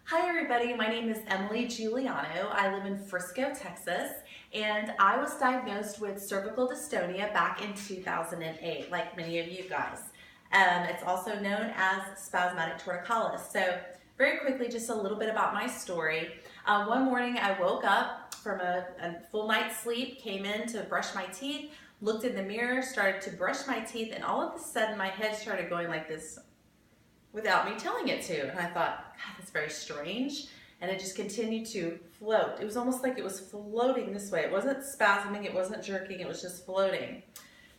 Hi everybody, my name is Emily Giuliano. I live in Frisco, Texas, and I was diagnosed with cervical dystonia back in 2008, like many of you guys. It's also known as Spasmodic Torticollis. So very quickly, just a little bit about my story. One morning I woke up from a full night's sleep, came in to brush my teeth, looked in the mirror, started to brush my teeth, and all of a sudden my head started going like this without me telling it to. And I thought, God, that's very strange. And it just continued to float. It was almost like it was floating this way. It wasn't spasming, it wasn't jerking, it was just floating.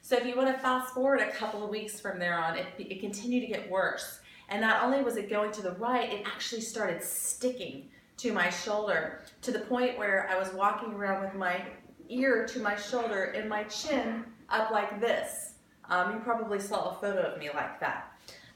So if you want to fast forward a couple of weeks from there on, it continued to get worse. And not only was it going to the right, it actually started sticking to my shoulder to the point where I was walking around with my ear to my shoulder and my chin up like this. You probably saw a photo of me like that.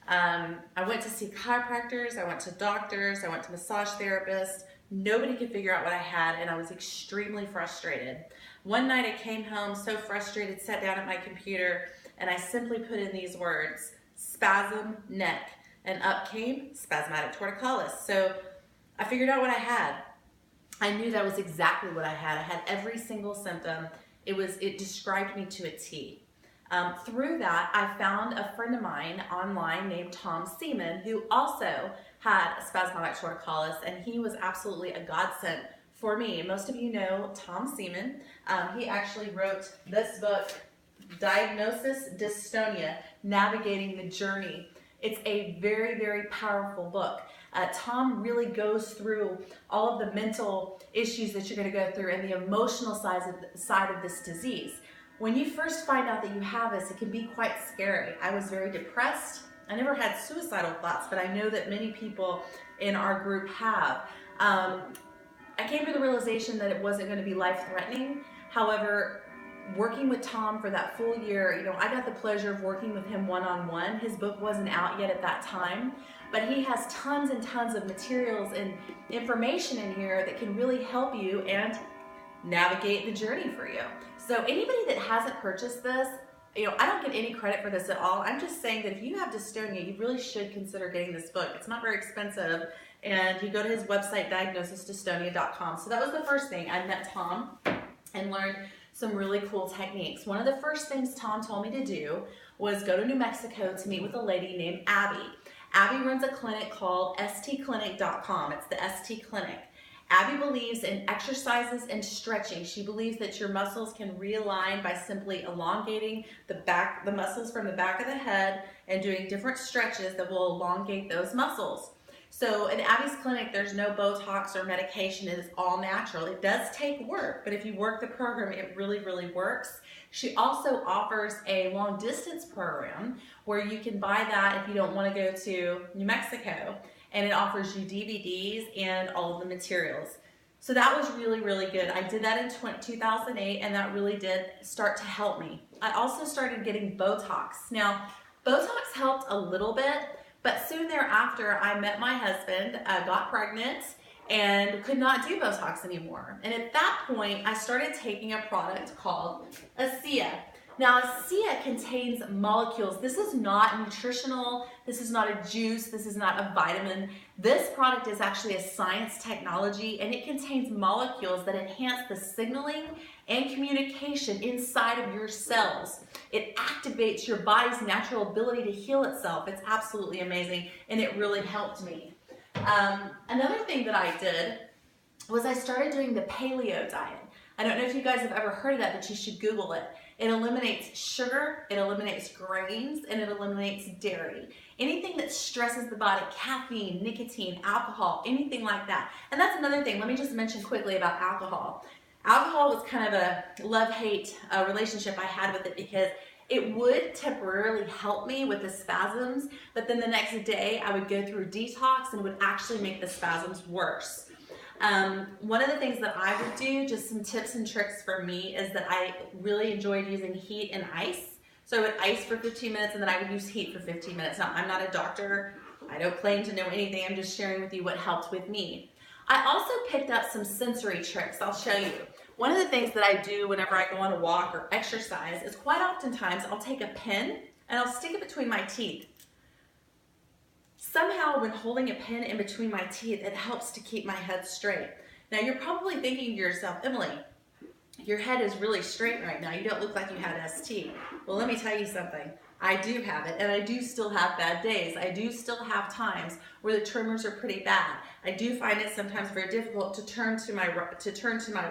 I went to see chiropractors, I went to doctors, I went to massage therapists. Nobody could figure out what I had, and I was extremely frustrated. One night I came home so frustrated, sat down at my computer, and I simply put in these words, spasm neck, and up came spasmodic torticollis. So I figured out what I had. I knew that was exactly what I had. I had every single symptom. It described me to a T. Through that, I found a friend of mine online named Tom Seaman, who also had spasmodic torticollis, and he was absolutely a godsend for me. Most of you know Tom Seaman. He actually wrote this book, Diagnosis Dystonia, Navigating the Journey. It's a very, very powerful book. Tom really goes through all of the mental issues that you're going to go through and the emotional side of this disease. When you first find out that you have this, it can be quite scary. I was very depressed. I never had suicidal thoughts, but I know that many people in our group have. I came to the realization that it wasn't going to be life-threatening. However, working with Tom for that full year, I got the pleasure of working with him one-on-one. His book wasn't out yet at that time, but he has tons and tons of materials and information in here that can really help you and navigate the journey for you. So anybody that hasn't purchased this, I don't get any credit for this at all. I'm just saying that if you have dystonia, you really should consider getting this book. It's not very expensive, and you go to his website, diagnosisdystonia.com. So that was the first thing. I met Tom and learned some really cool techniques. One of the first things Tom told me to do was go to New Mexico to meet with a lady named Abby. Abby runs a clinic called stclinic.com. It's the ST Clinic. Abby believes in exercises and stretching. She believes that your muscles can realign by simply elongating the muscles from the back of the head and doing different stretches that will elongate those muscles. So in Abby's clinic, there's no Botox or medication. It is all natural. It does take work, but if you work the program, it really, really works. She also offers a long distance program where you can buy that if you don't want to go to New Mexico. And it offers you DVDs and all of the materials. So that was really, really good. I did that in 2008, and that really did start to help me. I also started getting Botox. Now, Botox helped a little bit, but soon thereafter, I met my husband, got pregnant, and could not do Botox anymore. And at that point, I started taking a product called ASEA. Now, ASEA contains molecules. This is not nutritional. This is not a juice. This is not a vitamin. This product is actually a science technology, and it contains molecules that enhance the signaling and communication inside of your cells. It activates your body's natural ability to heal itself. It's absolutely amazing, and it really helped me. Another thing that I did was I started doing the Paleo Diet. I don't know if you guys have ever heard of that, but you should Google it. It eliminates sugar, it eliminates grains, and it eliminates dairy. Anything that stresses the body, caffeine, nicotine, alcohol, anything like that. And that's another thing. Let me just mention quickly about alcohol. Alcohol was kind of a love-hate relationship I had with it because it would temporarily help me with the spasms, but then the next day I would go through detox and it would actually make the spasms worse. One of the things that I would do, just some tips and tricks for me, is that I really enjoyed using heat and ice. So I would ice for 15 minutes and then I would use heat for 15 minutes. Now, I'm not a doctor. I don't claim to know anything. I'm just sharing with you what helped with me. I also picked up some sensory tricks. I'll show you. One of the things that I do whenever I go on a walk or exercise is quite oftentimes I'll take a pen and I'll stick it between my teeth. somehow when holding a pen in between my teeth, it helps to keep my head straight. Now you're probably thinking to yourself, Emily, your head is really straight right now. You don't look like you had ST. Well, let me tell you something. I do have it, and I do still have bad days. I do still have times where the tremors are pretty bad. I do find it sometimes very difficult to turn to my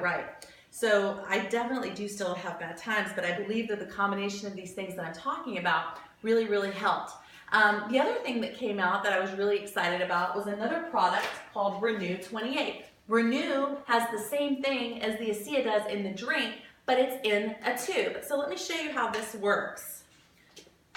right. So I definitely do still have bad times, but I believe that the combination of these things that I'm talking about really, really helped. The other thing that came out that I was really excited about was another product called Renew 28. Renew has the same thing as the ASEA does in the drink, but it's in a tube. So let me show you how this works.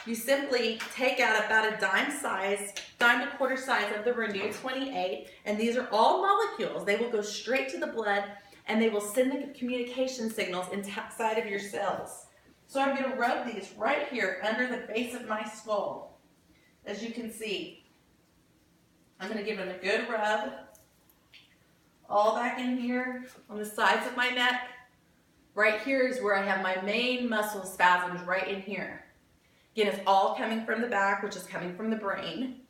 You simply take out about a dime to quarter size of the Renew 28, and these are all molecules. They will go straight to the blood, and they will send the communication signals inside of your cells. So I'm going to rub these right here under the base of my skull. As you can see, I'm going to give them a good rub all back in here on the sides of my neck. Right here is where I have my main muscle spasms, right in here. Again, it's all coming from the back, which is coming from the brain.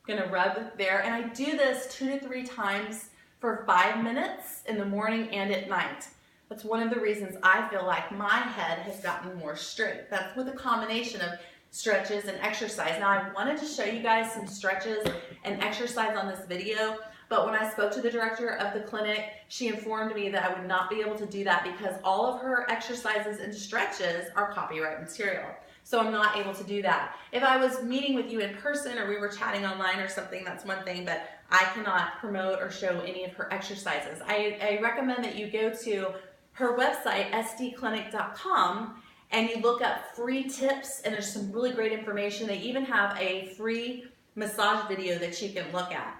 I'm going to rub there, and I do this 2 to 3 times for 5 minutes in the morning and at night. That's one of the reasons I feel like my head has gotten more straight. That's with a combination of stretches and exercise. Now, I wanted to show you guys some stretches and exercise on this video, but when I spoke to the director of the clinic, she informed me that I would not be able to do that because all of her exercises and stretches are copyright material. So I'm not able to do that. If I was meeting with you in person or we were chatting online or something, that's one thing, but I cannot promote or show any of her exercises. I recommend that you go to her website, sdclinic.com, and you look up free tips, and there's some really great information. They even have a free massage video that you can look at.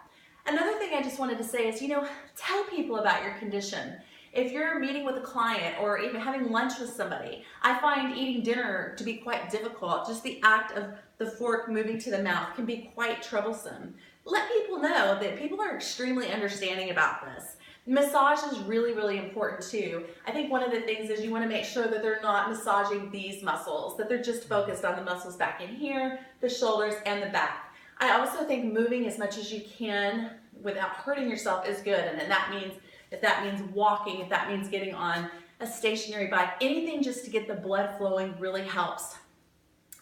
Another thing I just wanted to say is, tell people about your condition. If you're meeting with a client or even having lunch with somebody, I find eating dinner to be quite difficult. Just the act of the fork moving to the mouth can be quite troublesome. Let people know that people are extremely understanding about this. Massage is really, really important too. I think one of the things is you want to make sure that they're not massaging these muscles, that they're just focused on the muscles back in here, the shoulders, and the back. I also think moving as much as you can without hurting yourself is good, and that means if that means walking, if that means getting on a stationary bike, anything just to get the blood flowing really helps.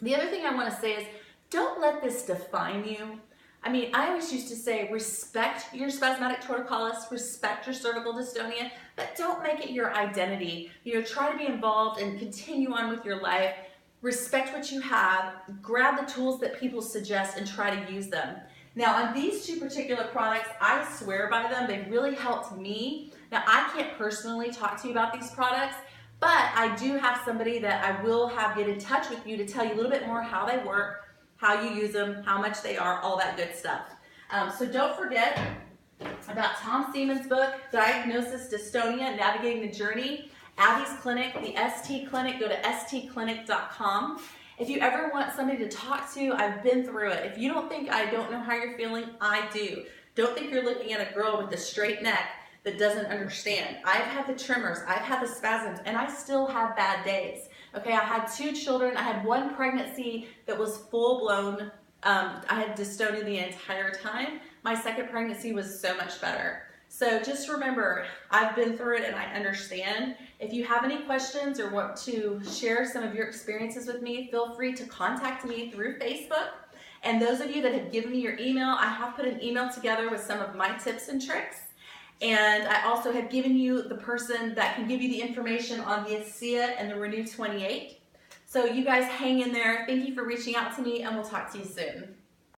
The other thing I want to say is don't let this define you. I always used to say respect your spasmodic torticollis, respect your cervical dystonia, but don't make it your identity. Try to be involved and continue on with your life. Respect what you have, grab the tools that people suggest and try to use them. Now on these 2 particular products, I swear by them. They've really helped me. Now I can't personally talk to you about these products, but I do have somebody that I will have get in touch with you to tell you a little bit more how they work, how you use them, how much they are, all that good stuff. So don't forget about Tom Seaman's book, Diagnosis Dystonia, Navigating the Journey, Abby's Clinic, the ST Clinic. Go to stclinic.com. If you ever want somebody to talk to, I've been through it. If you don't think I don't know how you're feeling, I do. Don't think you're looking at a girl with a straight neck that doesn't understand. I've had the tremors, I've had the spasms, and I still have bad days. Okay, I had 2 children. I had 1 pregnancy that was full-blown. I had dystonia the entire time. My second pregnancy was so much better. So just remember, I've been through it and I understand. If you have any questions or want to share some of your experiences with me, feel free to contact me through Facebook. And those of you that have given me your email, I have put an email together with some of my tips and tricks. And I also have given you the person that can give you the information on the ASEA and the Renew 28. So you guys hang in there. Thank you for reaching out to me, and we'll talk to you soon.